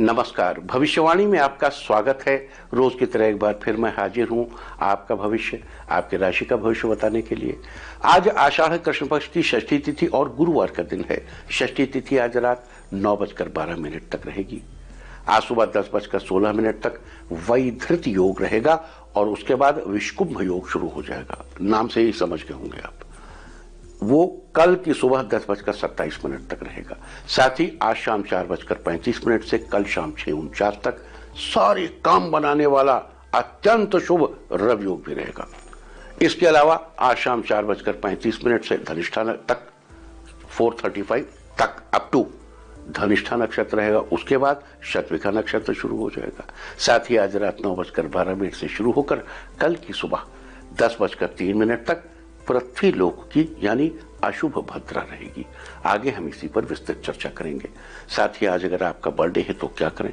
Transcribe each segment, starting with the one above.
नमस्कार। भविष्यवाणी में आपका स्वागत है। रोज की तरह एक बार फिर मैं हाजिर हूं आपका भविष्य, आपकी राशि का भविष्य बताने के लिए। आज आषाढ़ कृष्ण पक्ष की षष्ठी तिथि और गुरुवार का दिन है। षष्ठी तिथि आज रात 9:12 तक रहेगी। आज सुबह 10:16 तक वैधृत योग रहेगा और उसके बाद विषुकुंभ योग शुरू हो जाएगा। नाम से ही समझ गए होंगे आप। वो कल की सुबह 10:27 तक रहेगा। साथ ही आज शाम 4:35 से कल शाम 6:49 तक सारे काम बनाने वाला अत्यंत शुभ रवि योग भी रहेगा। इसके अलावा आज शाम 4:35 से धनिष्ठा तक 4:35 तक अप टू धनिष्ठा नक्षत्र रहेगा। उसके बाद शतविखा नक्षत्र शुरू हो जाएगा। साथ ही आज रात 9:12 से शुरू होकर कल की सुबह 10:03 तक पृथ्वी लोक की यानी अशुभ भद्रा रहेगी। आगे हम इसी पर विस्तृत चर्चा करेंगे। साथ ही आज अगर आपका बर्थडे है तो क्या करें,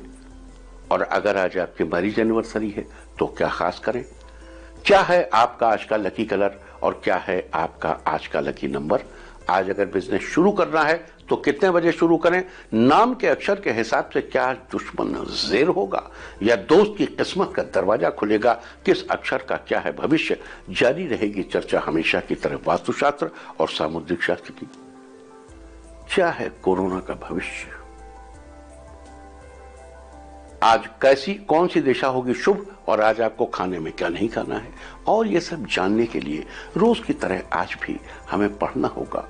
और अगर आज आपकी मैरिज एनिवर्सरी है तो क्या खास करें, क्या है आपका आज का लकी कलर और क्या है आपका आज का लकी नंबर। आज अगर बिजनेस शुरू करना है तो कितने बजे शुरू करें, नाम के अक्षर के हिसाब से क्या दुश्मन जेर होगा या दोस्त की किस्मत का दरवाजा खुलेगा, किस अक्षर का क्या है भविष्य। जारी रहेगी चर्चा हमेशा की तरह वास्तुशास्त्र और सामुद्रिक शास्त्र की। क्या है कोरोना का भविष्य, आज कैसी कौन सी दिशा होगी शुभ, और आज आपको खाने में क्या नहीं खाना है, और ये सब जानने के लिए रोज की तरह आज भी हमें पढ़ना होगा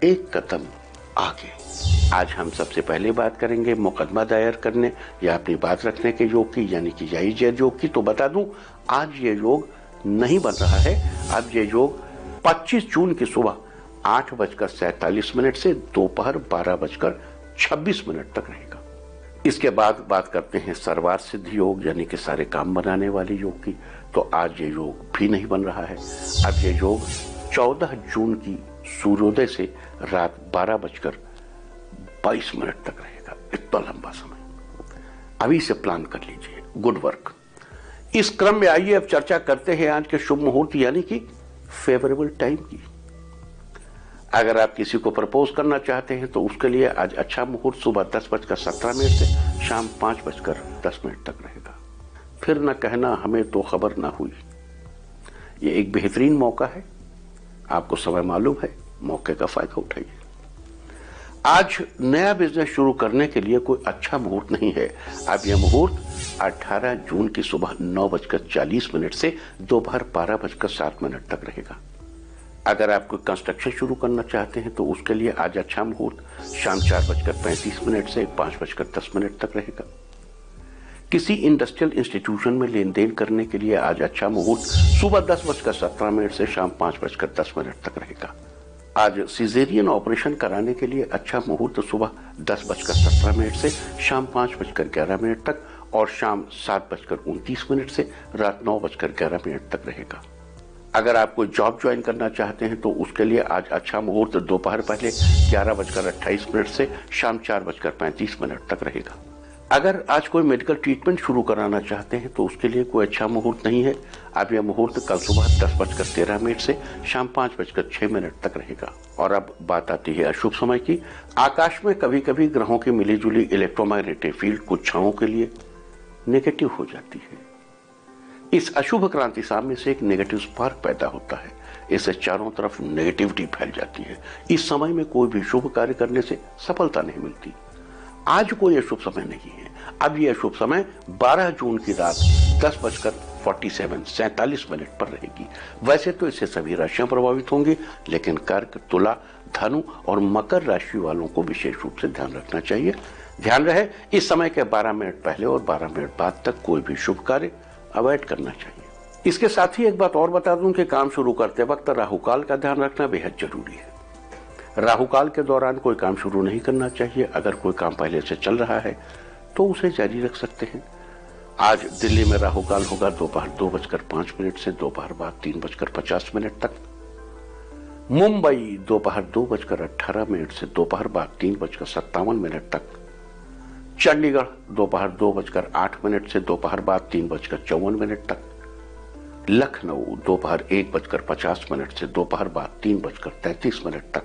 एक कदम आगे। आज हम सबसे पहले बात करेंगे मुकदमा दायर करने या अपनी बात रखने के योग की, यानी कि जायज योग की। तो बता दूं, आज ये योग नहीं बन रहा है। अब ये योग 25 जून की सुबह 8:47 से दोपहर 12:26 तक रहेगा। इसके बाद बात करते हैं सर्वार्थ सिद्धि योग यानी कि सारे काम बनाने वाले योग की। तो आज ये योग भी नहीं बन रहा है। अब ये योग 14 जून की सूर्योदय से रात 12:22 तक रहेगा। इतना लंबा समय अभी से प्लान कर लीजिए। Good work. इस क्रम में आइए अब चर्चा करते हैं आज के शुभ मुहूर्त यानी कि फेवरेबल टाइम की। अगर आप किसी को प्रपोज करना चाहते हैं तो उसके लिए आज अच्छा मुहूर्त सुबह 10:17 से शाम 5:10 तक रहेगा। फिर न कहना हमें तो खबर ना हुई। ये एक बेहतरीन मौका है, आपको समय मालूम है, मौके का फायदा उठाइए। आज नया बिजनेस शुरू करने के लिए कोई अच्छा मुहूर्त नहीं है। अब यह मुहूर्त 18 जून की सुबह 9:40 से दोपहर 12:07 तक रहेगा। अगर आप कोई कंस्ट्रक्शन शुरू करना चाहते हैं तो उसके लिए आज अच्छा मुहूर्त शाम 4:35 से 5:10 तक रहेगा। किसी इंडस्ट्रियल इंस्टीट्यूशन में लेन देन करने के लिए आज अच्छा मुहूर्त सुबह 10:17 से शाम 5:10 तक रहेगा। आज सिजेरियन ऑपरेशन कराने के लिए अच्छा मुहूर्त सुबह 10:17 से शाम 5:11 तक और शाम 7:29 से रात 9:11 तक रहेगा। अगर आप कोई जॉब ज्वाइन करना चाहते हैं तो उसके लिए आज अच्छा मुहूर्त दोपहर पहले 11:28 से शाम 4:35 तक रहेगा। अगर आज कोई मेडिकल ट्रीटमेंट शुरू कराना चाहते हैं तो उसके लिए कोई अच्छा मुहूर्त नहीं है। अब यह मुहूर्त कल सुबह 10:13 से शाम 5:06 तक रहेगा। और अब बात आती है अशुभ समय की। आकाश में कभी कभी ग्रहों की मिलीजुली इलेक्ट्रोमैग्नेटिक फील्ड कुछ क्षणों के लिए नेगेटिव हो जाती है। इस अशुभ क्रांति सामने से एक नेगेटिव स्पार्क पैदा होता है। इससे चारों तरफ नेगेटिविटी फैल जाती है। इस समय में कोई भी शुभ कार्य करने से सफलता नहीं मिलती। आज कोई अशुभ समय नहीं है। अब यह अशुभ समय 12 जून की रात 10:47 पर रहेगी। वैसे तो इससे सभी राशियां प्रभावित होंगी, लेकिन कर्क, तुला, धनु और मकर राशि वालों को विशेष रूप से ध्यान रखना चाहिए। ध्यान रहे, इस समय के 12 मिनट पहले और 12 मिनट बाद तक कोई भी शुभ कार्य अवॉइड करना चाहिए। इसके साथ ही एक बात और बता दूं कि काम शुरू करते वक्त राहुकाल का ध्यान रखना बेहद जरूरी है। राहुकाल के दौरान कोई काम शुरू नहीं करना चाहिए। अगर कोई काम पहले से चल रहा है तो उसे जारी रख सकते हैं। आज दिल्ली में राहुकाल होगा दोपहर 2:05 से दोपहर बाद 3:50 तक। मुंबई दोपहर 2:18 से दोपहर बाद 3:57 तक। चंडीगढ़ दोपहर 2:08 से दोपहर बाद 3:54 तक। लखनऊ दोपहर 1:50 से दोपहर बाद 3:33 तक।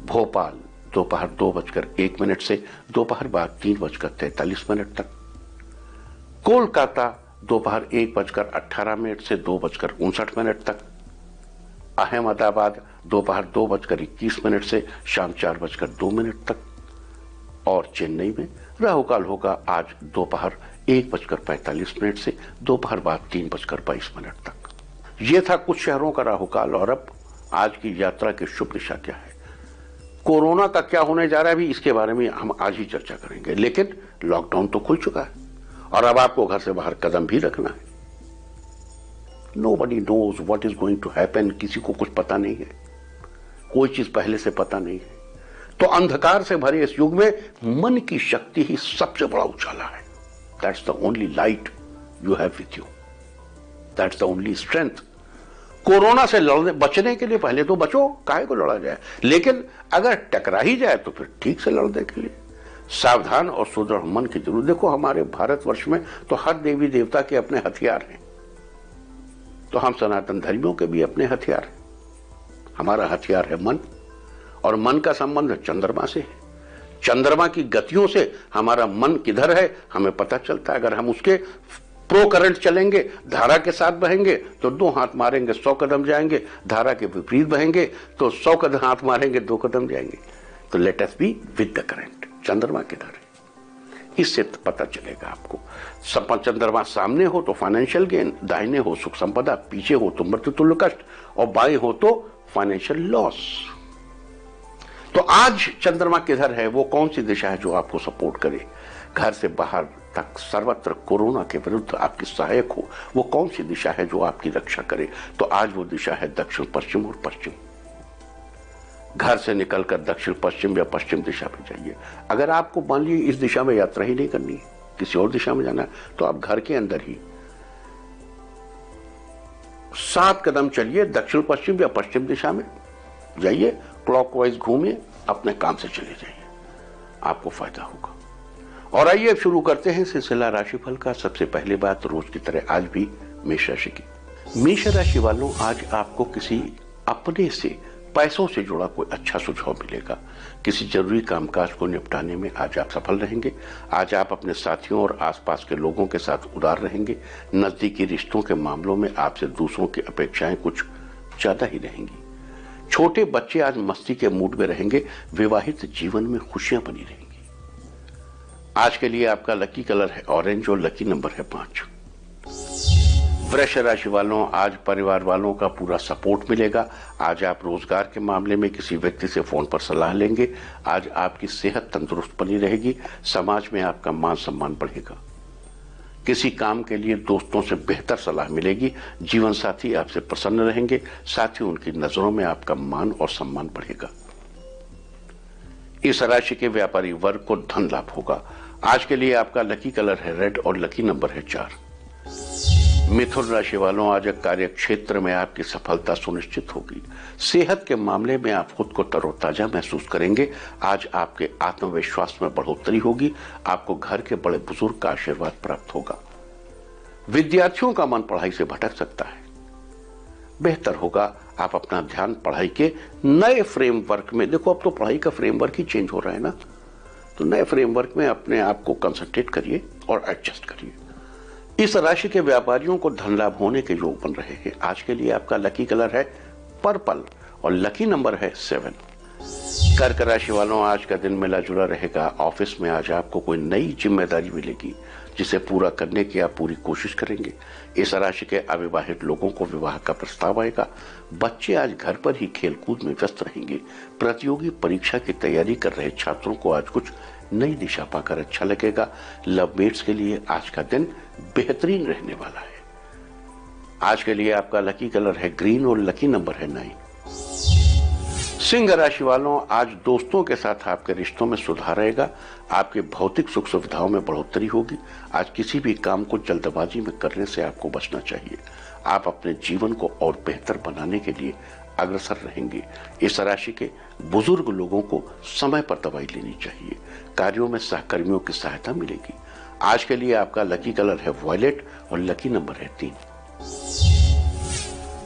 भोपाल दोपहर 2:01 से दोपहर बाद 3:43 तक। कोलकाता दोपहर 1:18 से 2:59 तक। अहमदाबाद दोपहर 2:21 से शाम 4:02 तक। और चेन्नई में राहु काल होगा आज दोपहर 1:45 से दोपहर बाद 3:22 तक। यह था कुछ शहरों का राहु काल। और अब आज की यात्रा की शुभ दिशा क्या है, कोरोना का क्या होने जा रहा है, भी इसके बारे में हम आज ही चर्चा करेंगे। लेकिन लॉकडाउन तो खुल चुका है और अब आपको घर से बाहर कदम भी रखना है। Nobody knows what is going to happen, किसी को कुछ पता नहीं है, कोई चीज पहले से पता नहीं है। तो अंधकार से भरे इस युग में मन की शक्ति ही सबसे बड़ा उजाला है। That's the only light you have with you. That's the only strength. Corona से बचने के लिए पहले तो बचो, काहे को लड़ा जाए, लेकिन अगर टकरा ही जाए तो फिर ठीक से लड़ने के लिए सावधान और सुदृढ़ मन की जरूरत। देखो हमारे भारतवर्ष में तो हर देवी देवता के अपने हथियार हैं, तो हम सनातन धर्मियों के भी अपने हथियार हैं। हमारा हथियार है मन, और मन का संबंध चंद्रमा से है। चंद्रमा की गतियों से हमारा मन किधर है हमें पता चलता है। अगर हम उसके प्रो करंट चलेंगे, धारा के साथ बहेंगे तो 2 हाथ मारेंगे 100 कदम जाएंगे, धारा के विपरीत बहेंगे तो 100 कदम हाथ मारेंगे 2 कदम जाएंगे। तो let us be with the current. चंद्रमा किधर है इससे पता चलेगा आपको। चंद्रमा सामने हो तो फाइनेंशियल गेन, दाहिने हो सुख संपदा, पीछे हो तो मृत्यु तुल्य कष्ट, और बाएं हो तो फाइनेंशियल लॉस। तो आज चंद्रमा किधर है, वो कौन सी दिशा है जो आपको सपोर्ट करे, घर से बाहर तक सर्वत्र कोरोना के विरुद्ध आपकी सहायक हो, वो कौन सी दिशा है जो आपकी रक्षा करे। तो आज वो दिशा है दक्षिण पश्चिम और पश्चिम। घर से निकलकर दक्षिण पश्चिम या पश्चिम दिशा में जाइए। अगर आपको मान लीजिए इस दिशा में यात्रा ही नहीं करनी है, किसी और दिशा में जाना है, तो आप घर के अंदर ही 7 कदम चलिए, दक्षिण पश्चिम या पश्चिम दिशा में जाइए, क्लॉकवाइज घूमिए, अपने काम से चले जाइए, आपको फायदा होगा। और आइए अब शुरू करते हैं सिलसिला राशिफल का। सबसे पहले बात रोज की तरह आज भी मेष राशि की। मेष राशि वालों, आज आपको किसी अपने से पैसों से जुड़ा कोई अच्छा सुझाव मिलेगा। किसी जरूरी कामकाज को निपटाने में आज आप सफल रहेंगे। आज आप अपने साथियों और आसपास के लोगों के साथ उदार रहेंगे। नजदीकी रिश्तों के मामलों में आपसे दूसरों की अपेक्षाएं कुछ ज्यादा ही रहेंगी। छोटे बच्चे आज मस्ती के मूड में रहेंगे। विवाहित जीवन में खुशियां बनी रहेंगी। आज के लिए आपका लकी कलर है ऑरेंज और लकी नंबर है 5। वृष राशि वालों, आज परिवार वालों का पूरा सपोर्ट मिलेगा। आज आप रोजगार के मामले में किसी व्यक्ति से फोन पर सलाह लेंगे। आज आपकी सेहत तंदुरुस्त बनी रहेगी। समाज में आपका मान सम्मान बढ़ेगा। किसी काम के लिए दोस्तों से बेहतर सलाह मिलेगी। जीवन साथी आपसे प्रसन्न रहेंगे। साथ ही उनकी नजरों में आपका मान और सम्मान बढ़ेगा। इस राशि के व्यापारी वर्ग को धन लाभ होगा। आज के लिए आपका लकी कलर है रेड और लकी नंबर है 4। मिथुन राशि वालों, आज कार्य क्षेत्र में आपकी सफलता सुनिश्चित होगी। सेहत के मामले में आप खुद को तरोताजा महसूस करेंगे। आज आपके आत्मविश्वास में बढ़ोतरी होगी। आपको घर के बड़े बुजुर्ग का आशीर्वाद प्राप्त होगा। विद्यार्थियों का मन पढ़ाई से भटक सकता है, बेहतर होगा आप अपना ध्यान पढ़ाई के नए फ्रेमवर्क में, देखो अब तो पढ़ाई का फ्रेमवर्क ही चेंज हो रहा है ना, तो नए फ्रेमवर्क में अपने आप को कंसंट्रेट करिए और एडजस्ट करिए। इस राशि के व्यापारियों को धन लाभ होने के योग बन रहे हैं। आज के लिए आपका लकी कलर है पर्पल और लकी नंबर है 7। कर्क राशि वालों, आज का दिन मिला जुला रहेगा। ऑफिस में आज आपको कोई नई जिम्मेदारी मिलेगी जिसे पूरा करने की आप पूरी कोशिश करेंगे। इस राशि के अविवाहित लोगों को विवाह का प्रस्ताव आएगा। बच्चे आज घर पर ही खेलकूद में व्यस्त रहेंगे। प्रतियोगी परीक्षा की तैयारी कर रहे छात्रों को आज कुछ नई दिशा पाकर अच्छा लगेगा। लवमेट्स के लिए आज का दिन बेहतरीन रहने वाला है। आज के लिए आपका लकी कलर है ग्रीन और लकी नंबर है 9। सिंह राशि वालों, आज दोस्तों के साथ आपके रिश्तों में सुधार रहेगा। आपके भौतिक सुख सुविधाओं में बढ़ोतरी होगी। आज किसी भी काम को जल्दबाजी में करने से आपको बचना चाहिए। आप अपने जीवन को और बेहतर बनाने के लिए अग्रसर रहेंगे। इस राशि के बुजुर्ग लोगों को समय पर दवाई लेनी चाहिए। कार्यों में सहकर्मियों की सहायता मिलेगी। आज के लिए आपका लकी कलर है वॉयलेट और लकी नंबर है 3।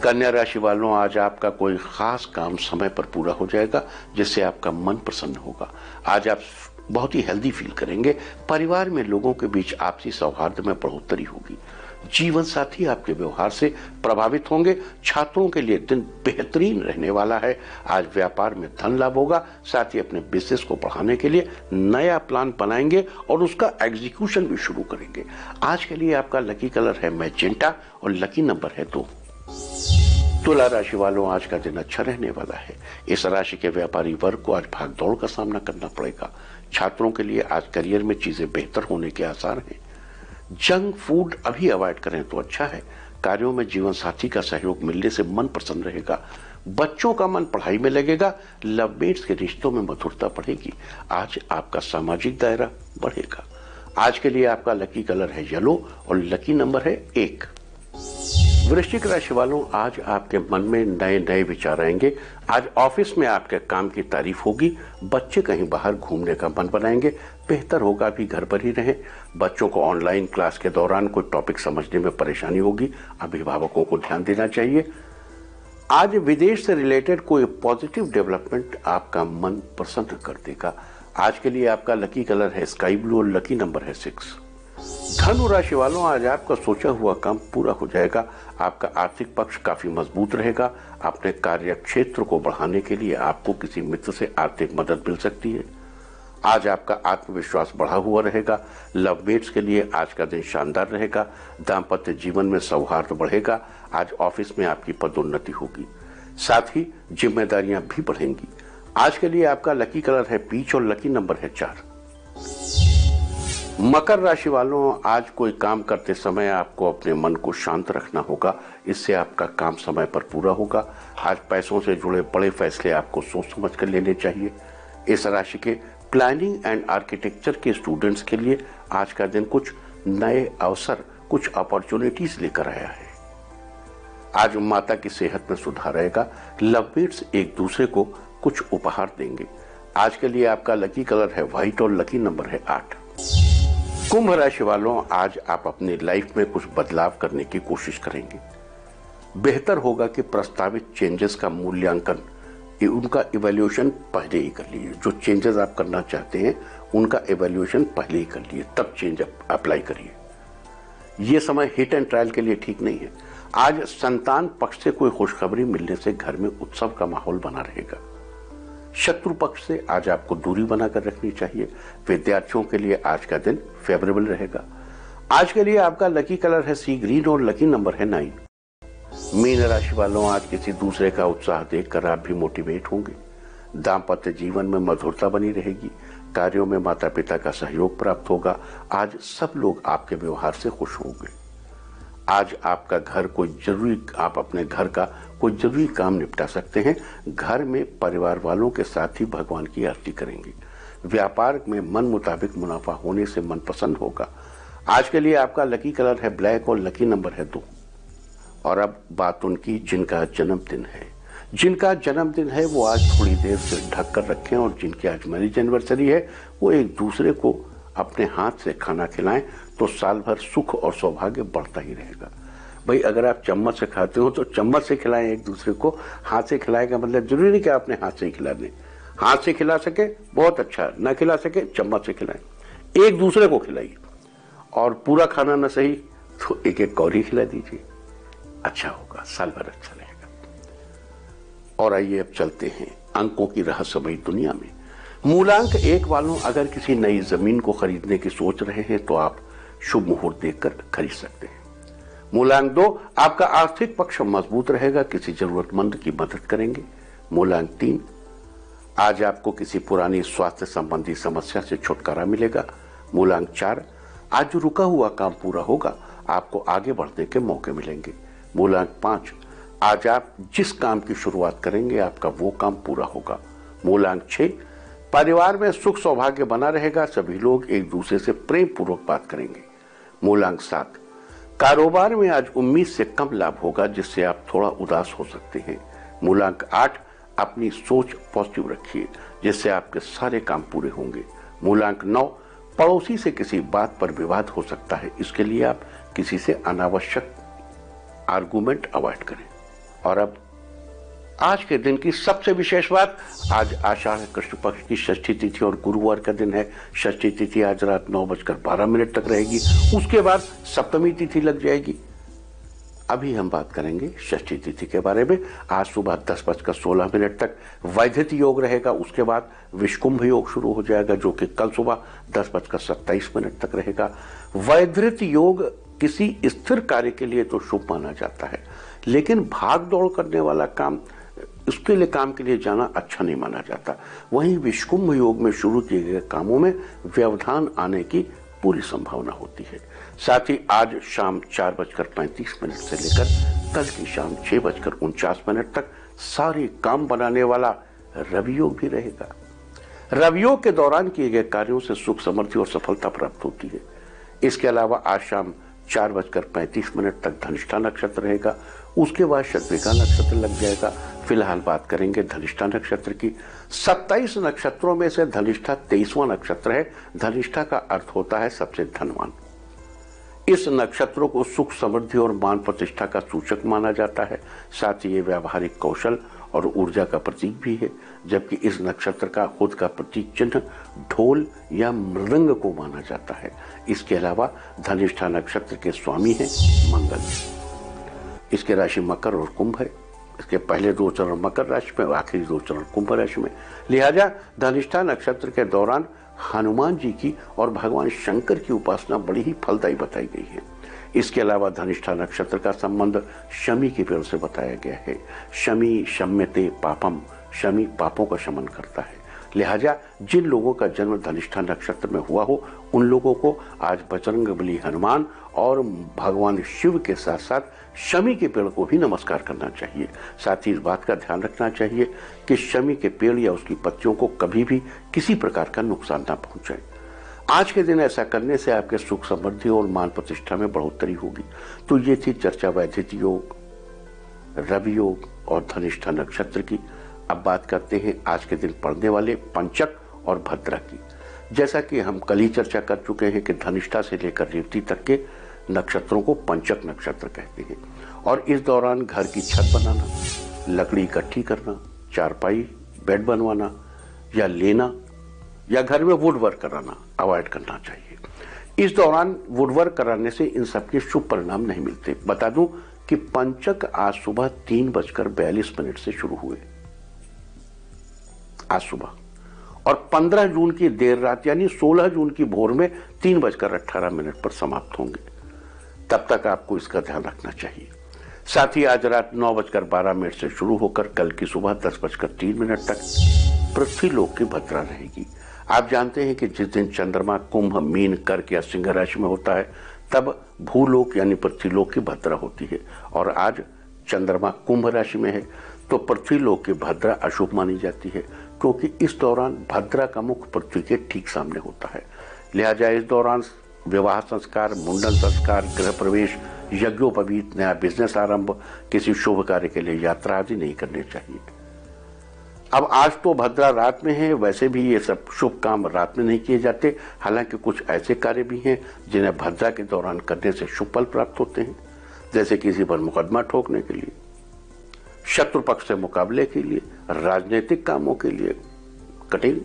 कन्या राशि वालों, आज आपका कोई खास काम समय पर पूरा हो जाएगा जिससे आपका मन प्रसन्न होगा। आज आप बहुत ही हेल्दी फील करेंगे। परिवार में लोगों के बीच आपसी सौहार्द में बढ़ोतरी होगी। जीवन साथी आपके व्यवहार से प्रभावित होंगे। छात्रों के लिए दिन बेहतरीन रहने वाला है। आज व्यापार में धन लाभ होगा। साथ ही अपने बिजनेस को बढ़ाने के लिए नया प्लान बनाएंगे और उसका एग्जीक्यूशन भी शुरू करेंगे। आज के लिए आपका लकी कलर है मैजेंटा और लकी नंबर है 2। तुला राशि वालों, आज का दिन अच्छा रहने वाला है। इस राशि के व्यापारी वर्ग को आज भाग दौड़ का सामना करना पड़ेगा। छात्रों के लिए आज करियर में चीजें बेहतर होने के आसार हैं। जंक फूड अभी अवॉइड करें तो अच्छा है। कार्यों में जीवन साथी का सहयोग मिलने से मन प्रसन्न रहेगा। बच्चों का मन पढ़ाई में लगेगा। लवमेट्स के रिश्तों में मधुरता बढ़ेगी। आज आपका सामाजिक दायरा बढ़ेगा। आज के लिए आपका लकी कलर है येलो और लकी नंबर है 1। वृश्चिक राशि वालों, आज आपके मन में नए नए विचार आएंगे। आज ऑफिस में आपके काम की तारीफ होगी। बच्चे कहीं बाहर घूमने का मन बनाएंगे। बेहतर होगा भी घर पर ही रहें। बच्चों को ऑनलाइन क्लास के दौरान कोई टॉपिक समझने में परेशानी होगी। अभिभावकों को ध्यान देना चाहिए। आज विदेश से रिलेटेड कोई पॉजिटिव डेवलपमेंट आपका मन प्रसन्न कर देगा। आज के लिए आपका लकी कलर है स्काई ब्लू और लकी नंबर है 6। धनु राशि वालों, आज आपका सोचा हुआ काम पूरा हो जाएगा। आपका आर्थिक पक्ष काफी मजबूत रहेगा। अपने कार्य क्षेत्र को बढ़ाने के लिए आपको किसी मित्र से आर्थिक मदद मिल सकती है। आज आपका आत्मविश्वास बढ़ा हुआ रहेगा। लवमेट्स के लिए आज का दिन शानदार रहेगा। दाम्पत्य जीवन में सौहार्द बढ़ेगा। आज ऑफिस में आपकी पदोन्नति होगी। साथ ही जिम्मेदारियां भी बढ़ेंगी। आज के लिए आपका लकी कलर है पीच और लकी नंबर है 4। मकर राशि वालों, आज कोई काम करते समय आपको अपने मन को शांत रखना होगा। इससे आपका काम समय पर पूरा होगा। आज पैसों से जुड़े बड़े फैसले आपको सोच समझ कर लेने चाहिए। इस राशि के प्लानिंग एंड आर्किटेक्चर के स्टूडेंट्स के लिए आज का दिन कुछ नए अवसर, कुछ अपॉर्चुनिटीज लेकर आया है। आज माता की सेहत में सुधार आएगा। लवमेट्स एक दूसरे को कुछ उपहार देंगे। आज के लिए आपका लकी कलर है व्हाइट और लकी नंबर है 8। कुंभ राशि वालों, आज आप अपनी लाइफ में कुछ बदलाव करने की कोशिश करेंगे। बेहतर होगा कि प्रस्तावित चेंजेस का मूल्यांकन, उनका इवैल्यूएशन पहले ही कर लीजिए। जो चेंजेस आप करना चाहते हैं उनका इवैल्यूएशन पहले ही कर लिए, तब चेंज अप्लाई करिए। यह समय हिट एंड ट्रायल के लिए ठीक नहीं है। आज संतान पक्ष से कोई खुशखबरी मिलने से घर में उत्सव का माहौल बना रहेगा। शत्रु पक्ष से आज आपको दूरी बनाकर रखनी चाहिए। विद्यार्थियों के लिए आज का दिन फेवरेबल रहेगा। आज के लिए आपका लकी कलर है सी ग्रीन और लकी नंबर है 9। मीन राशि वालों, आज किसी दूसरे का उत्साह देखकर आप भी मोटिवेट होंगे। दाम्पत्य जीवन में मधुरता बनी रहेगी। कार्यों में माता पिता का सहयोग प्राप्त होगा। आज सब लोग आपके व्यवहार से खुश होंगे। आज आपका घर आप अपने घर का कोई जरूरी काम निपटा सकते हैं। घर में परिवार वालों के साथ ही भगवान की आरती करेंगे। व्यापार में मन मुताबिक मुनाफा होने से मन प्रसन्न होगा। आज के लिए आपका लकी कलर है ब्लैक और लकी नंबर है 2। और अब बात उनकी जिनका जन्मदिन है। जिनका जन्मदिन है वो आज थोड़ी देर से ढक कर रखें, और जिनकी आज मैरिज एनिवर्सरी है वो एक दूसरे को अपने हाथ से खाना खिलाएं, तो साल भर सुख और सौभाग्य बढ़ता ही रहेगा। भाई, अगर आप चम्मच से खाते हो तो चम्मच से खिलाएं एक दूसरे को। हाथ से खिलाएगा मतलब जरूरी नहीं कि आपने हाथ से ही खिला दें। हाथ से खिला सके बहुत अच्छा, ना खिला सके चम्मच से खिलाएं। एक दूसरे को खिलाइए, और पूरा खाना ना सही तो एक एक कौरी खिला दीजिए। अच्छा होगा, साल भर अच्छा रहेगा। और आइए अब चलते हैं अंकों की रहस्यमयी दुनिया में। मूलांक 1 वालों, अगर किसी नई जमीन को खरीदने की सोच रहे हैं तो आप शुभ मुहूर्त देखकर खरीद सकते हैं। मूलांक 2, आपका आर्थिक पक्ष मजबूत रहेगा। किसी जरूरतमंद की मदद करेंगे। मूलांक 3, आज आपको किसी पुरानी स्वास्थ्य संबंधी समस्या से छुटकारा मिलेगा। मूलांक 4, आज जो रुका हुआ काम पूरा होगा, आपको आगे बढ़ने के मौके मिलेंगे। मूलांक 5, आज आप जिस काम की शुरुआत करेंगे आपका वो काम पूरा होगा। मूलांक 6, परिवार में सुख सौभाग्य बना रहेगा। सभी लोग एक दूसरे से प्रेम पूर्वक बात करेंगे। मूलांक 7, कारोबार में आज उम्मीद से कम लाभ होगा, जिससे आप थोड़ा उदास हो सकते हैं। मूलांक 8, अपनी सोच पॉजिटिव रखिए, जिससे आपके सारे काम पूरे होंगे। मूलांक 9, पड़ोसी से किसी बात पर विवाद हो सकता है, इसके लिए आप किसी से अनावश्यक आर्गुमेंट अवॉइड करें। और अब आज के दिन की सबसे विशेष बात, आज आषाढ़ कृष्ण पक्ष की षष्ठी तिथि और गुरुवार का दिन है। षष्ठी तिथि आज रात 9:12 तक रहेगी, उसके बाद सप्तमी तिथि लग जाएगी। अभी हम बात करेंगे षष्ठी तिथि के बारे में। आज सुबह 10:16 तक वैधित योग रहेगा, उसके बाद विषकुंभ योग शुरू हो जाएगा जो कि कल सुबह 10:27 तक रहेगा। वैधित योग किसी स्थिर कार्य के लिए तो शुभ माना जाता है, लेकिन भाग दौड़ करने वाला काम, उसके लिए काम के लिए जाना अच्छा नहीं माना जाता। वहीं विषकुंभ योग में शुरू किए गए कामों में व्यवधान आने की पूरी संभावना होती है। साथ ही आज शाम 4:35 से लेकर कल की शाम 6:49 तक सारे काम बनाने वाला रवि योग भी रहेगा। रवि योग के दौरान किए गए कार्यों से सुख समृद्धि और सफलता प्राप्त होती है। इसके अलावा आज शाम 4:35 तक धनिष्ठा नक्षत्र रहेगा, उसके बाद शतभिषा नक्षत्र लग जाएगा। फिलहाल बात करेंगे धनिष्ठा नक्षत्र की। 27 नक्षत्रों में से धनिष्ठा 23वां नक्षत्र है। धनिष्ठा का अर्थ होता है सबसे धनवान। इस नक्षत्रों को सुख समृद्धि और मान प्रतिष्ठा का सूचक माना जाता है। साथ ही ये व्यावहारिक कौशल और ऊर्जा का प्रतीक भी है, जबकि इस नक्षत्र का खुद का प्रतीक चिन्ह ढोल या मृदंग को माना जाता है। इसके अलावा धनिष्ठा नक्षत्र के स्वामी हैं मंगल। इसके राशि मकर और कुंभ है। इसके पहले 2 चरण मकर राशि में और आखिरी 2 चरण कुंभ राशि में। लिहाजा धनिष्ठा नक्षत्र के दौरान हनुमान जी की और भगवान शंकर की उपासना बड़ी ही फलदायी बताई गई है। इसके अलावा धनिष्ठा नक्षत्र का संबंध शमी के पेड़ से बताया गया है। शमी शम्यते पापम, शमी पापों का शमन करता है। लिहाजा जिन लोगों का जन्म धनिष्ठा नक्षत्र में हुआ हो, उन लोगों को आज बजरंगबली हनुमान और भगवान शिव के साथ साथ शमी के पेड़ को भी नमस्कार करना चाहिए। साथ ही इस बात का ध्यान रखना चाहिए कि शमी के पेड़ या उसकी पत्तियों को कभी भी किसी प्रकार का नुकसान ना पहुंचाए। आज के दिन ऐसा करने से आपके सुख समृद्धि और मान प्रतिष्ठा में बढ़ोतरी होगी। तो ये थी चर्चा वैधित योग, रवि योग और धनिष्ठा नक्षत्र की। अब बात करते हैं आज के दिन पड़ने वाले पंचक और भद्रा की। जैसा कि हम कल ही चर्चा कर चुके हैं कि धनिष्ठा से लेकर रेवती तक के नक्षत्रों को पंचक नक्षत्र कहते हैं, और इस दौरान घर की छत बनाना, लकड़ी इकट्ठी करना, चारपाई, बेड बनवाना या लेना या घर में वुड वर्क कराना अवॉइड करना चाहिए। इस दौरान वुड वर्क कराने से इन सबके शुभ परिणाम नहीं मिलते। बता दूं कि पंचक आज सुबह 3:42 से शुरू हुए, आज सुबह, और 15 जून की देर रात यानी 16 जून की भोर में 3:18 पर समाप्त होंगे। तब तक आपको इसका ध्यान रखना चाहिए। साथ ही आज रात 9:12 से शुरू होकर कल की सुबह 10:03 तक पृथ्वी लोक की भद्रा रहेगी। आप जानते हैं कि जिस दिन चंद्रमा कुंभ, मीन, कर्क या सिंह राशि में होता है, तब भूलोक यानी पृथ्वी लोक की भद्रा होती है, और आज चंद्रमा कुंभ राशि में है, तो पृथ्वी लोक की भद्रा अशुभ मानी जाती है, क्योंकि इस दौरान भद्रा का मुख पृथ्वी के ठीक सामने होता है। लिहाजा इस दौरान विवाह संस्कार, मुंडन संस्कार, गृह प्रवेश, यज्ञोपवीत, नया बिजनेस आरंभ, किसी शुभ कार्य के लिए यात्रा आदि नहीं करने चाहिए। अब आज तो भद्रा रात में है, वैसे भी ये सब शुभ काम रात में नहीं किए जाते। हालांकि कुछ ऐसे कार्य भी हैं जिन्हें भद्रा के दौरान करने से शुभ फल प्राप्त होते हैं, जैसे किसी पर मुकदमा ठोकने के लिए, शत्रु पक्ष से मुकाबले के लिए, राजनीतिक कामों के लिए, कटिंग,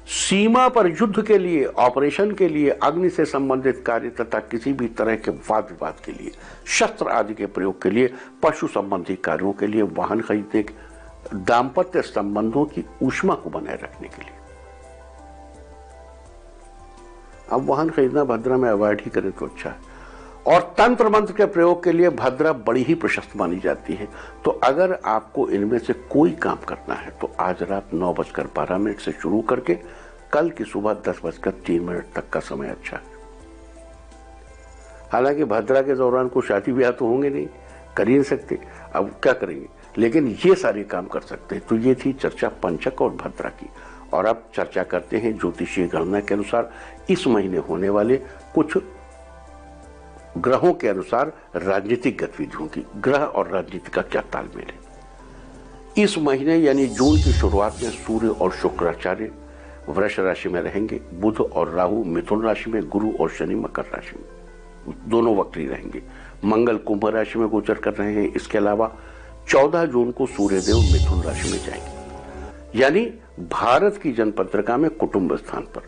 सीमा पर युद्ध के लिए, ऑपरेशन के लिए, अग्नि से संबंधित कार्य तथा किसी भी तरह के वाद विवाद के लिए, शस्त्र आदि के प्रयोग के लिए, पशु संबंधी कार्यों के लिए, वाहन खरीदने, दाम्पत्य संबंधों की ऊष्मा को बनाए रखने के लिए। अब वाहन खरीदना भद्रा में अवॉइड ही करें तो अच्छा है। और तंत्र मंत्र के प्रयोग के लिए भद्रा बड़ी ही प्रशस्त मानी जाती है। तो अगर आपको इनमें से कोई काम करना है तो आज रात 9:12 से शुरू करके कल की सुबह 10:03 तक का समय अच्छा है। हालांकि भद्रा के दौरान कोई शादी ब्याह तो होंगे नहीं, कर ही नहीं सकते, अब क्या करेंगे, लेकिन ये सारे काम कर सकते हैं। तो ये थी चर्चा पंचक और भद्रा की। और अब चर्चा करते हैं ज्योतिषीय गणना के अनुसार इस महीने होने वाले कुछ ग्रहों के अनुसार राजनीतिक गतिविधियों की। ग्रह और राजनीति का क्या तालमेल है। इस महीने यानी जून की शुरुआत में सूर्य और शुक्राचार्य वृष राशि में रहेंगे, बुध और राहु मिथुन राशि में, गुरु और शनि मकर राशि में, दोनों वक्री रहेंगे। मंगल कुंभ राशि में गोचर कर रहे हैं। इसके अलावा 14 जून को सूर्यदेव मिथुन राशि में जाएंगे, यानी भारत की जनपत्रिका में कुटुंब स्थान पर,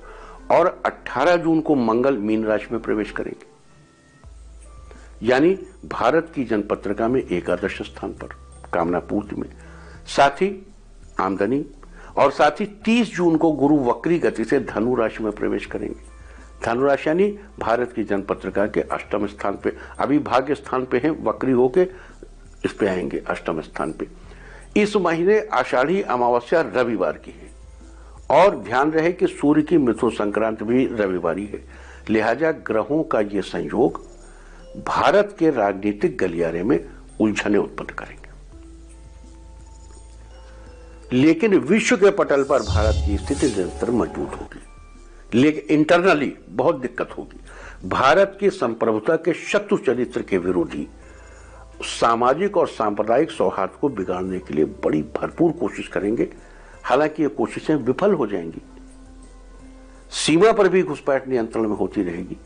और 18 जून को मंगल मीन राशि में प्रवेश करेंगे, यानी भारत की जनपत्रिका में एकादश स्थान पर, कामना पूर्ति में, साथ ही आमदनी, और साथ ही 30 जून को गुरु वक्री गति से धनु राशि में प्रवेश करेंगे। धनु राशि यानी भारत की जनपत्रिका के अष्टम स्थान पे, अभी भाग्य स्थान पे हैं, वक्री होके इस पे आएंगे अष्टम स्थान पे। इस महीने आषाढ़ी अमावस्या रविवार की है, और ध्यान रहे कि सूर्य की मिथुन संक्रांति भी रविवार ही है, लिहाजा ग्रहों का यह संयोग भारत के राजनीतिक गलियारे में उलझने उत्पन्न करेंगे। लेकिन विश्व के पटल पर भारत की स्थिति निरंतर मजबूत होगी, लेकिन इंटरनली बहुत दिक्कत होगी। भारत की संप्रभुता के शत्रु चरित्र के विरोधी सामाजिक और सांप्रदायिक सौहार्द को बिगाड़ने के लिए बड़ी भरपूर कोशिश करेंगे। हालांकि ये कोशिशें विफल हो जाएंगी, सीमा पर भी घुसपैठ नियंत्रण में होती रहेगी,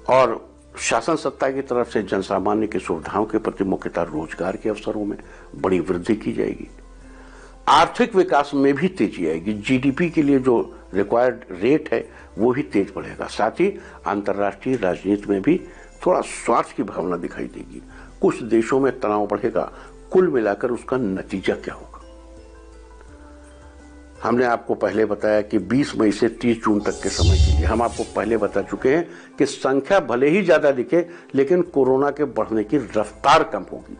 और शासन सत्ता की तरफ से जनसामान्य की सुविधाओं के प्रति मुख्यतः रोजगार के अवसरों में बड़ी वृद्धि की जाएगी। आर्थिक विकास में भी तेजी आएगी, जीडीपी के लिए जो रिक्वायर्ड रेट है वो भी तेज बढ़ेगा। साथ ही अंतर्राष्ट्रीय राजनीति में भी थोड़ा स्वार्थ की भावना दिखाई देगी, कुछ देशों में तनाव बढ़ेगा। कुल मिलाकर उसका नतीजा क्या होगा, हमने आपको पहले बताया कि 20 मई से 30 जून तक के समय के लिए हम आपको पहले बता चुके हैं कि संख्या भले ही ज्यादा दिखे, लेकिन कोरोना के बढ़ने की रफ्तार कम होगी।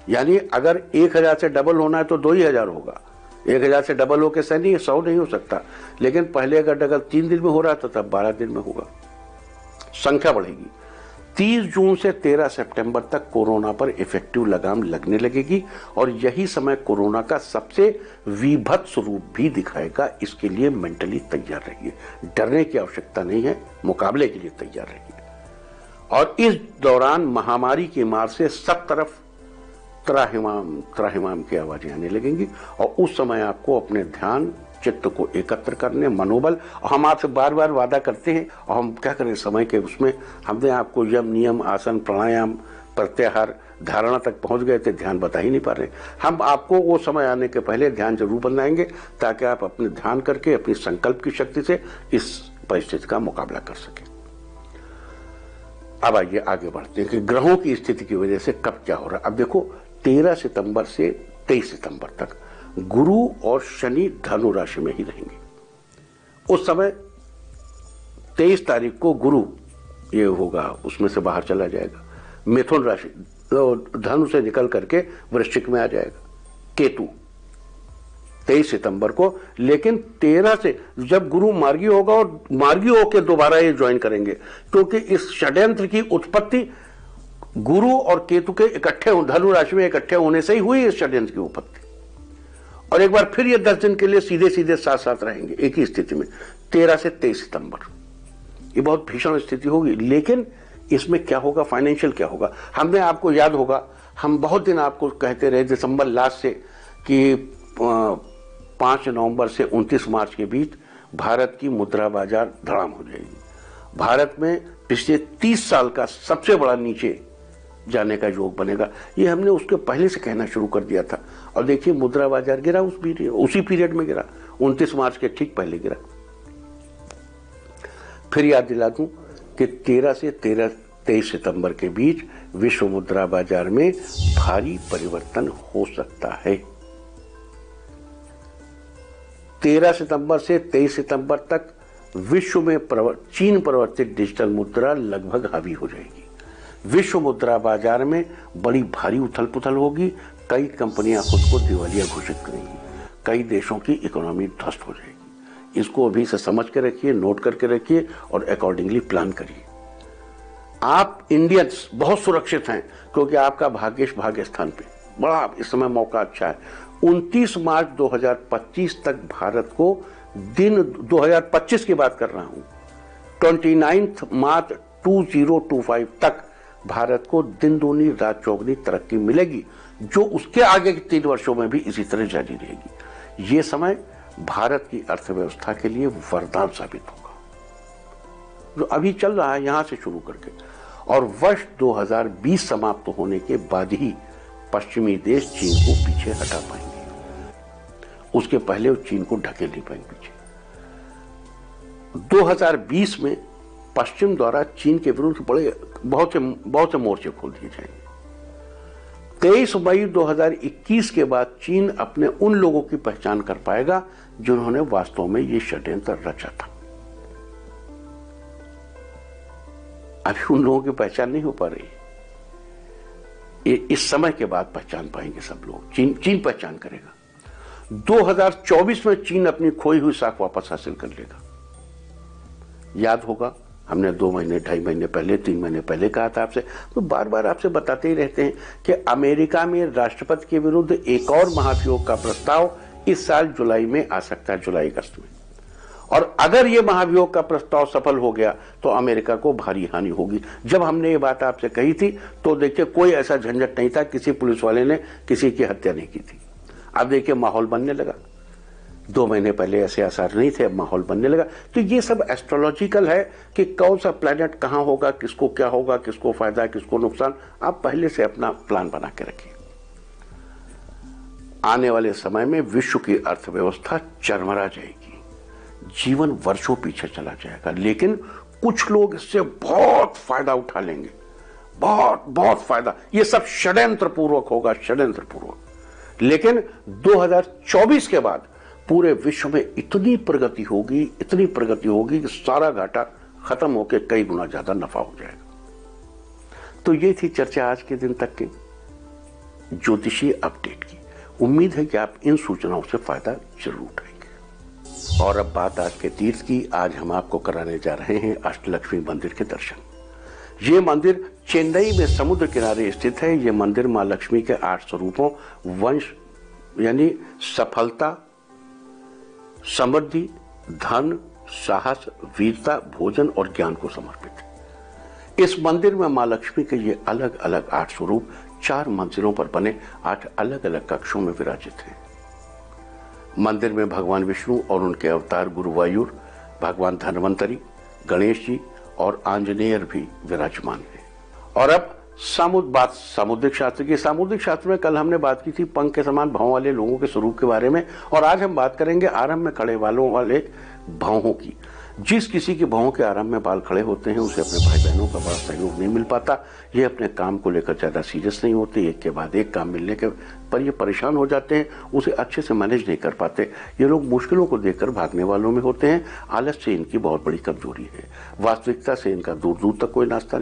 यानी अगर 1000 से डबल होना है तो 2000 होगा, 1000 से डबल होकर 100 नहीं हो सकता। लेकिन पहले अगर डबल 3 दिन में हो रहा था, तब 12 दिन में होगा, संख्या बढ़ेगी। 30 जून से 13 सितंबर तक कोरोना पर इफेक्टिव लगाम लगने लगेगी, और यही समय कोरोना का सबसे विभत्स रूप भी दिखाएगा। इसके लिए मेंटली तैयार रहिए, डरने की आवश्यकता नहीं है, मुकाबले के लिए तैयार रहिए। और इस दौरान महामारी की मार से सब तरफ त्राहिमाम त्राहिमाम की आवाजें आने लगेंगी, और उस समय आपको अपने ध्यान चित्त को एकत्र करने, मनोबल, और हम आपसे बार बार वादा करते हैं, और हम क्या करें समय के उसमें हमने आपको यम नियम आसन प्राणायाम प्रत्याहार धारणा तक पहुंच गए थे, ध्यान बता ही नहीं पा रहे। हम आपको वो समय आने के पहले ध्यान जरूर बनाएंगे, ताकि आप अपने ध्यान करके अपनी संकल्प की शक्ति से इस परिस्थिति का मुकाबला कर सकें। अब आइए आगे बढ़ते हैं कि ग्रहों की स्थिति की वजह से कब क्या हो रहा है। अब देखो 13 सितंबर से 23 सितंबर तक गुरु और शनि धनु राशि में ही रहेंगे। उस समय 23 तारीख को गुरु ये होगा, उसमें से बाहर चला जाएगा, मिथुन राशि धनु से निकल करके वृश्चिक में आ जाएगा केतु 23 सितंबर को। लेकिन 13 से जब गुरु मार्गी होगा, और मार्गी होकर दोबारा ये ज्वाइन करेंगे, क्योंकि इस षड्यंत्र की उत्पत्ति गुरु और केतु के इकट्ठे धनु राशि में इकट्ठे होने से ही हुई इस षड्यंत्र की उत्पत्ति। और एक बार फिर ये 10 दिन के लिए सीधे सीधे साथ साथ रहेंगे एक ही स्थिति में, 13 से 23 सितंबर। ये बहुत भीषण स्थिति होगी। लेकिन इसमें क्या होगा, फाइनेंशियल क्या होगा, हमने आपको याद होगा, हम बहुत दिन आपको कहते रहे दिसंबर लास्ट से कि 5 नवंबर से 29 मार्च के बीच भारत की मुद्रा बाजार धड़ाम हो जाएगी। भारत में पिछले 30 साल का सबसे बड़ा नीचे जाने का योग बनेगा। ये हमने उसके पहले से कहना शुरू कर दिया था, और देखिए मुद्रा बाजार गिरा उसी पीरियड में गिरा, 29 मार्च के ठीक पहले गिरा। फिर याद दिला दूं कि 13 से 23 सितंबर के बीच विश्व मुद्रा बाजार में भारी परिवर्तन हो सकता है। 13 सितंबर से 23 सितंबर तक विश्व में चीन प्रवर्तित डिजिटल मुद्रा लगभग हावी हो जाएगी। विश्व मुद्रा बाजार में बड़ी भारी उथल पुथल होगी। कई कंपनियां खुद को दिवालिया घोषित करेंगी, कई देशों की इकोनॉमी ध्वस्त हो जाएगी। इसको अभी से समझ के रखिए, नोट करके रखिए, और अकॉर्डिंगली प्लान करिए। आप इंडियंस बहुत सुरक्षित हैं, क्योंकि आपका भाग्येश भाग्य स्थान पे बड़ा इस समय मौका अच्छा है। 29 मार्च 2025 तक भारत को दिन 2025 की बात कर रहा हूं, 29 मार्च 2025 तक भारत को दिन दूनी रात चौगनी तरक्की मिलेगी, जो उसके आगे के 3 वर्षों में भी इसी तरह जारी रहेगी। ये समय भारत की अर्थव्यवस्था के लिए वरदान साबित होगा, जो अभी चल रहा है यहां से शुरू करके, और वर्ष 2020 समाप्त होने के बाद ही पश्चिमी देश चीन को पीछे हटा पाएंगे। उसके पहले वो चीन को ढकेल नहीं पाएंगे पीछे। 2020 में पश्चिम द्वारा चीन के विरुद्ध बहुत से मोर्चे खोल दिए जाएंगे। 23 मई 2021 के बाद चीन अपने उन लोगों की पहचान कर पाएगा जिन्होंने वास्तव में ये षड्यंत्र रचा था। अभी उन लोगों की पहचान नहीं हो पा रही। इस समय के बाद पहचान पाएंगे सब लोग। चीन पहचान करेगा। 2024 में चीन अपनी खोई हुई साख वापस हासिल कर लेगा। याद होगा, हमने 2 महीने, 2.5 महीने पहले, 3 महीने पहले कहा था आपसे, तो बार बार आपसे बताते ही रहते हैं कि अमेरिका में राष्ट्रपति के विरुद्ध एक और महाभियोग का प्रस्ताव इस साल जुलाई में आ सकता है, जुलाई अगस्त में। और अगर यह महाभियोग का प्रस्ताव सफल हो गया तो अमेरिका को भारी हानि होगी। जब हमने ये बात आपसे कही थी तो देखिए कोई ऐसा झंझट नहीं था, किसी पुलिस वाले ने किसी की हत्या नहीं की थी। अब देखिए माहौल बनने लगा। 2 महीने पहले ऐसे आसार नहीं थे, अब माहौल बनने लगा। तो ये सब एस्ट्रोलॉजिकल है कि कौन सा प्लैनेट कहां होगा, किसको क्या होगा, किसको फायदा, किसको नुकसान। आप पहले से अपना प्लान बना के रखिए। आने वाले समय में विश्व की अर्थव्यवस्था चरमरा जाएगी, जीवन वर्षों पीछे चला जाएगा, लेकिन कुछ लोग इससे बहुत फायदा उठा लेंगे, बहुत फायदा। ये सब षड्यंत्र पूर्वक होगा, षड्यंत्र पूर्वक। लेकिन 2024 के बाद पूरे विश्व में इतनी प्रगति होगी कि सारा घाटा खत्म होकर कई गुना ज्यादा नफा हो जाएगा। तो ये थी चर्चा आज के दिन तक की ज्योतिषीय अपडेट की। उम्मीद है कि आप इन सूचनाओं से फायदा जरूर उठाएंगे। और अब बात आज के तीर्थ की। आज हम आपको कराने जा रहे हैं अष्टलक्ष्मी मंदिर के दर्शन। ये मंदिर चेन्नई में समुद्र किनारे स्थित है। ये मंदिर मां लक्ष्मी के 8 स्वरूपों वंश यानी सफलता, समृद्धि, धन, साहस, वीरता, भोजन और ज्ञान को समर्पित है। इस मंदिर में मां लक्ष्मी के ये अलग अलग 8 स्वरूप 4 मंजिलों पर बने 8 अलग अलग कक्षों में विराजित हैं। मंदिर में भगवान विष्णु और उनके अवतार गुरुवायुर, भगवान धन्वंतरी, गणेश जी और आंजनेयर भी विराजमान हैं। और अब सामुद्रिक शास्त्र की। सामुद्रिक शास्त्र में कल हमने बात की थी पंख के समान भावों वाले लोगों के स्वरूप के बारे में, और आज हम बात करेंगे आरंभ में खड़े बालों वाले भावों की। जिस किसी के भावों के आरंभ में बाल खड़े होते हैं उसे अपने भाई बहनों का बड़ा सहयोग नहीं मिल पाता। ये अपने काम को लेकर ज्यादा सीरियस नहीं होते, एक के बाद एक काम मिलने के पर ये परेशान हो जाते हैं, उसे अच्छे से मैनेज नहीं कर पाते। ये लोग मुश्किलों को देखकर भागने वालों में होते हैं। आलस से इनकी बहुत बड़ी कमजोरी है। वास्तविकता से इनका दूर दूर तक कोई नाता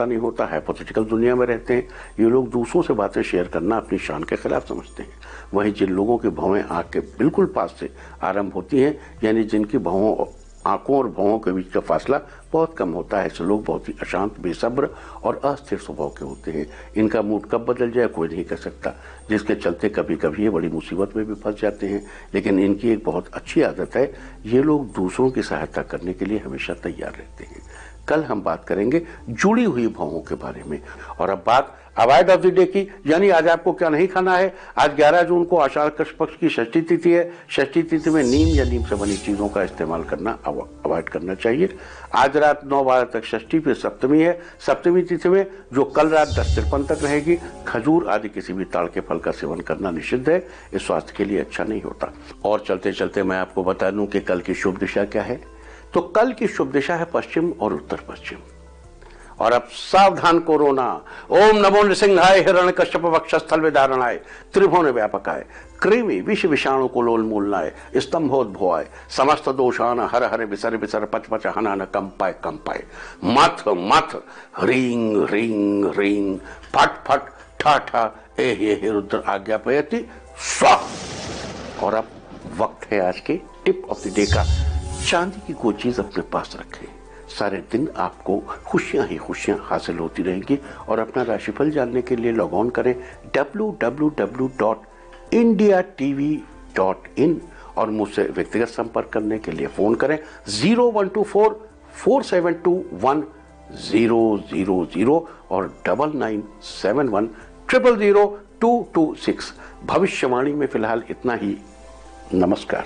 नहीं होता, हाइपोथेटिकल दुनिया में रहते हैं। ये लोग दूसरों से बातें शेयर करना अपनी शान के खिलाफ समझते हैं। वहीं जिन लोगों की भवें आंख के बिल्कुल पास से आरंभ होती हैं, यानी जिनकी आंखों और भवों के बीच का फासला बहुत कम होता है, ऐसे लोग बहुत ही अशांत, बेसब्र और अस्थिर स्वभाव के होते हैं। इनका मूड कब बदल जाए कोई नहीं कह सकता, जिसके चलते कभी कभी ये बड़ी मुसीबत में भी फंस जाते हैं। लेकिन इनकी एक बहुत अच्छी आदत है, ये लोग दूसरों की सहायता करने के लिए हमेशा तैयार रहते हैं। कल हम बात करेंगे जुड़ी हुई भावों के बारे में। और अब बात अवॉइड ऑफ द डे की, यानी आज आपको क्या नहीं खाना है। आज 11 जून को आषाढ़ कृष्ण पक्ष की षष्ठी तिथि है। षष्ठी तिथि में नीम या नीम से बनी चीजों का इस्तेमाल करना अवॉइड करना चाहिए। आज रात 9:12 तक षष्ठी, फिर सप्तमी है। सप्तमी तिथि में जो कल रात 10:53 तक रहेगी, खजूर आदि किसी भी ताड़ के फल का सेवन करना निषिद्ध है। इस स्वास्थ्य के लिए अच्छा नहीं होता। और चलते चलते मैं आपको बता दूं कि कल की शुभ दिशा क्या है। तो कल की शुभ दिशा है पश्चिम और उत्तर पश्चिम। और अब सावधान कोरोना। ओम नमो नृसिंहाय हिरण्यकश्यप वक्षस्थल विदारणाय त्रिभुवन व्यापकाय कृमि विष विषाणु कुलोन्मूलनाय स्तंभोद्भवाय समस्त दोषान हर हर विसर विसर पच पच हनान कंपाय कंपाय मथ मथ ह्रीं ह्रीं ह्रीं फट फट ठा ठा हे रुद्र आज्ञापयति स्वाहा। और अब वक्त है आज के टिप ऑफ द डे का। चांदी की कोई चीज अपने पास रखें, सारे दिन आपको खुशियां ही खुशियां हासिल होती रहेंगी। और अपना राशिफल जानने के लिए लॉग ऑन करें www.indiatv.in और मुझसे व्यक्तिगत संपर्क करने के लिए फोन करें 0124-472-1000 और 9971-000-226। भविष्यवाणी में फिलहाल इतना ही। नमस्कार।